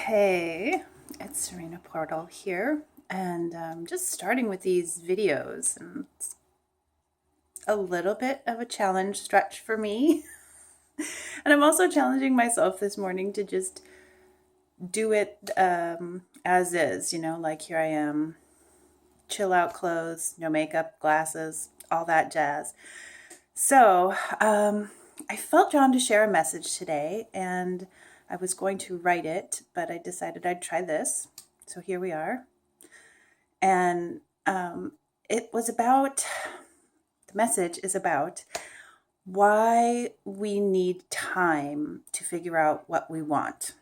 Hey, it's Serena Portal here, and just starting with these videos, and it's a little bit of a challenge stretch for me. And I'm also challenging myself this morning to just do it as is, like here I am, chill out clothes, no makeup, glasses, all that jazz. So I felt drawn to share a message today, and I was going to write it, but I decided I'd try this. So here we are. And it was about, the message is about why we need time to figure out what we want.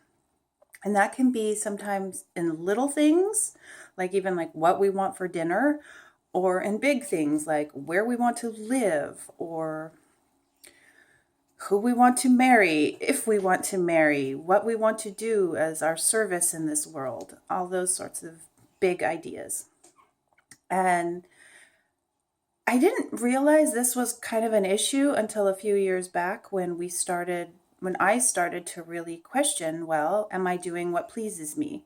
And that can be sometimes in little things, like even like what we want for dinner, or in big things like where we want to live, or who we want to marry, if we want to marry, what we want to do as our service in this world, all those sorts of big ideas. And I didn't realize this was kind of an issue until a few years back when I started to really question, well, am I doing what pleases me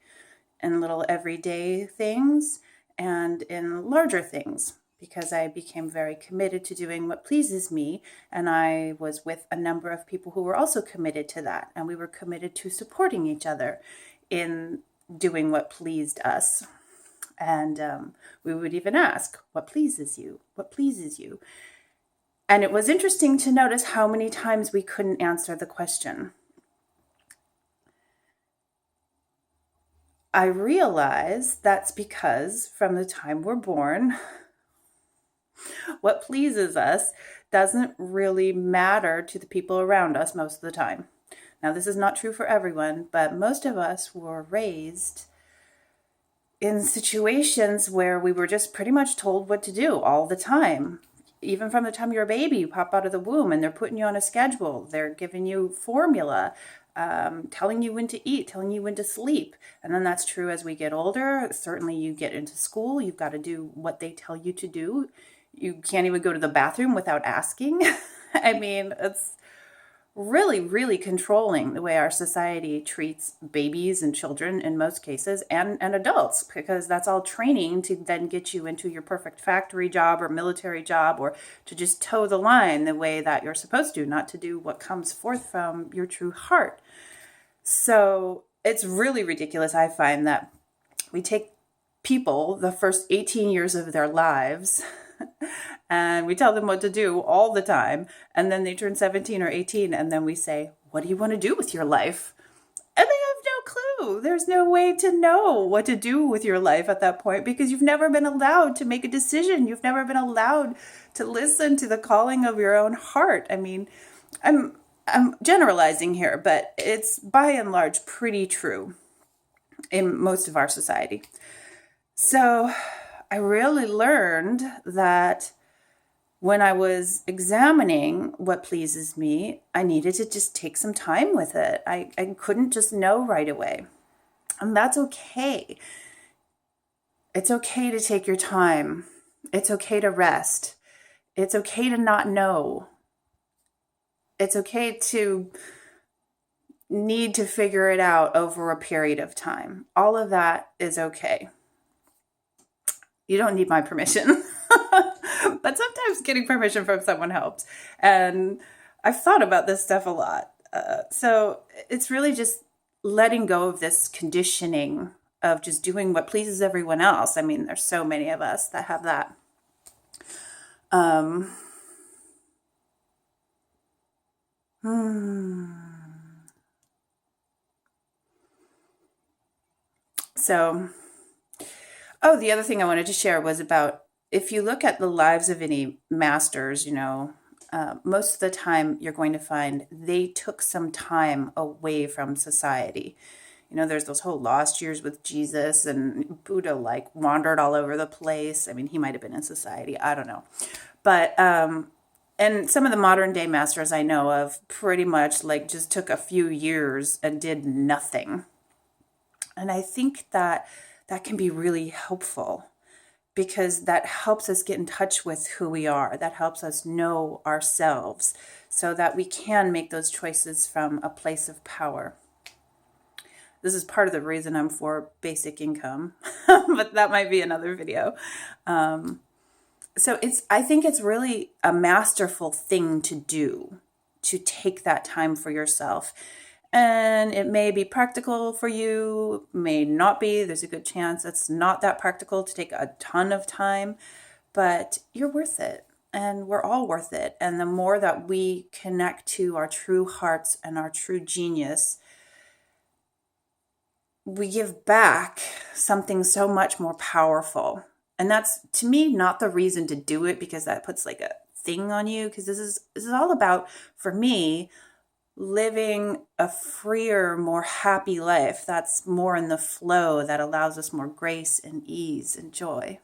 in little everyday things and in larger things? Because I became very committed to doing what pleases me, and I was with a number of people who were also committed to that, and we were committed to supporting each other in doing what pleased us. And we would even ask, what pleases you? What pleases you? And it was interesting to notice how many times we couldn't answer the question. I realize that's because from the time we're born, what pleases us doesn't really matter to the people around us most of the time. Now, this is not true for everyone, but most of us were raised in situations where we were just pretty much told what to do all the time. Even from the time you're a baby, you pop out of the womb and they're putting you on a schedule. They're giving you formula, telling you when to eat, telling you when to sleep. And then that's true as we get older. Certainly you get into school, you've got to do what they tell you to do. You can't even go to the bathroom without asking. I mean, it's really, really controlling the way our society treats babies and children in most cases, and adults, because that's all training to then get you into your perfect factory job or military job, or to just toe the line the way that you're supposed to, not to do what comes forth from your true heart. So it's really ridiculous, I find, that we take people the first 18 years of their lives and we tell them what to do all the time. And then they turn 17 or 18 and then we say, what do you want to do with your life? And they have no clue. There's no way to know what to do with your life at that point because you've never been allowed to make a decision. You've never been allowed to listen to the calling of your own heart. I mean, I'm generalizing here, but it's by and large pretty true in most of our society. So I really learned that when I was examining what pleases me, I needed to just take some time with it. I couldn't just know right away. And that's okay. It's okay to take your time. It's okay to rest. It's okay to not know. It's okay to need to figure it out over a period of time. All of that is okay. You don't need my permission. But sometimes getting permission from someone helps. And I've thought about this stuff a lot. So it's really just letting go of this conditioning of just doing what pleases everyone else. I mean, there's so many of us that have that. So, the other thing I wanted to share was about if you look at the lives of any masters, most of the time you're going to find they took some time away from society. There's those whole lost years with Jesus, and Buddha like wandered all over the place. I mean, he might have been in society. I don't know. But, and some of the modern day masters I know of pretty much like just took a few years and did nothing. And I think that can be really helpful because that helps us get in touch with who we are. That helps us know ourselves so that we can make those choices from a place of power. This is part of the reason I'm for basic income, but that might be another video. So I think it's really a masterful thing to do, to take that time for yourself. And it may be practical for you, may not be. There's a good chance it's not that practical to take a ton of time, but you're worth it. And we're all worth it. And the more that we connect to our true hearts and our true genius, we give back something so much more powerful. And that's, to me, not the reason to do it because that puts like a thing on you. Because this is all about, for me, living a freer, more happy life that's more in the flow, that allows us more grace and ease and joy.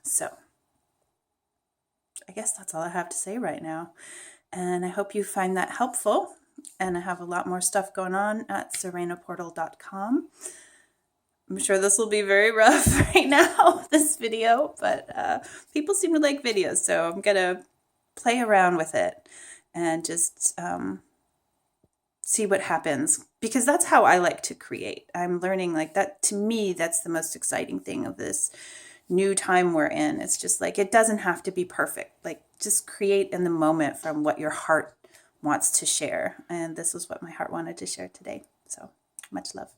So I guess that's all I have to say right now. And I hope you find that helpful. And I have a lot more stuff going on at serenaportal.com. I'm sure this will be very rough right now, this video, but people seem to like videos, so I'm going to play around with it and just see what happens, because that's how I like to create. I'm learning like that. To me, that's the most exciting thing of this new time we're in. It's just like, it doesn't have to be perfect. Like, just create in the moment from what your heart wants to share. And this is what my heart wanted to share today. So much love.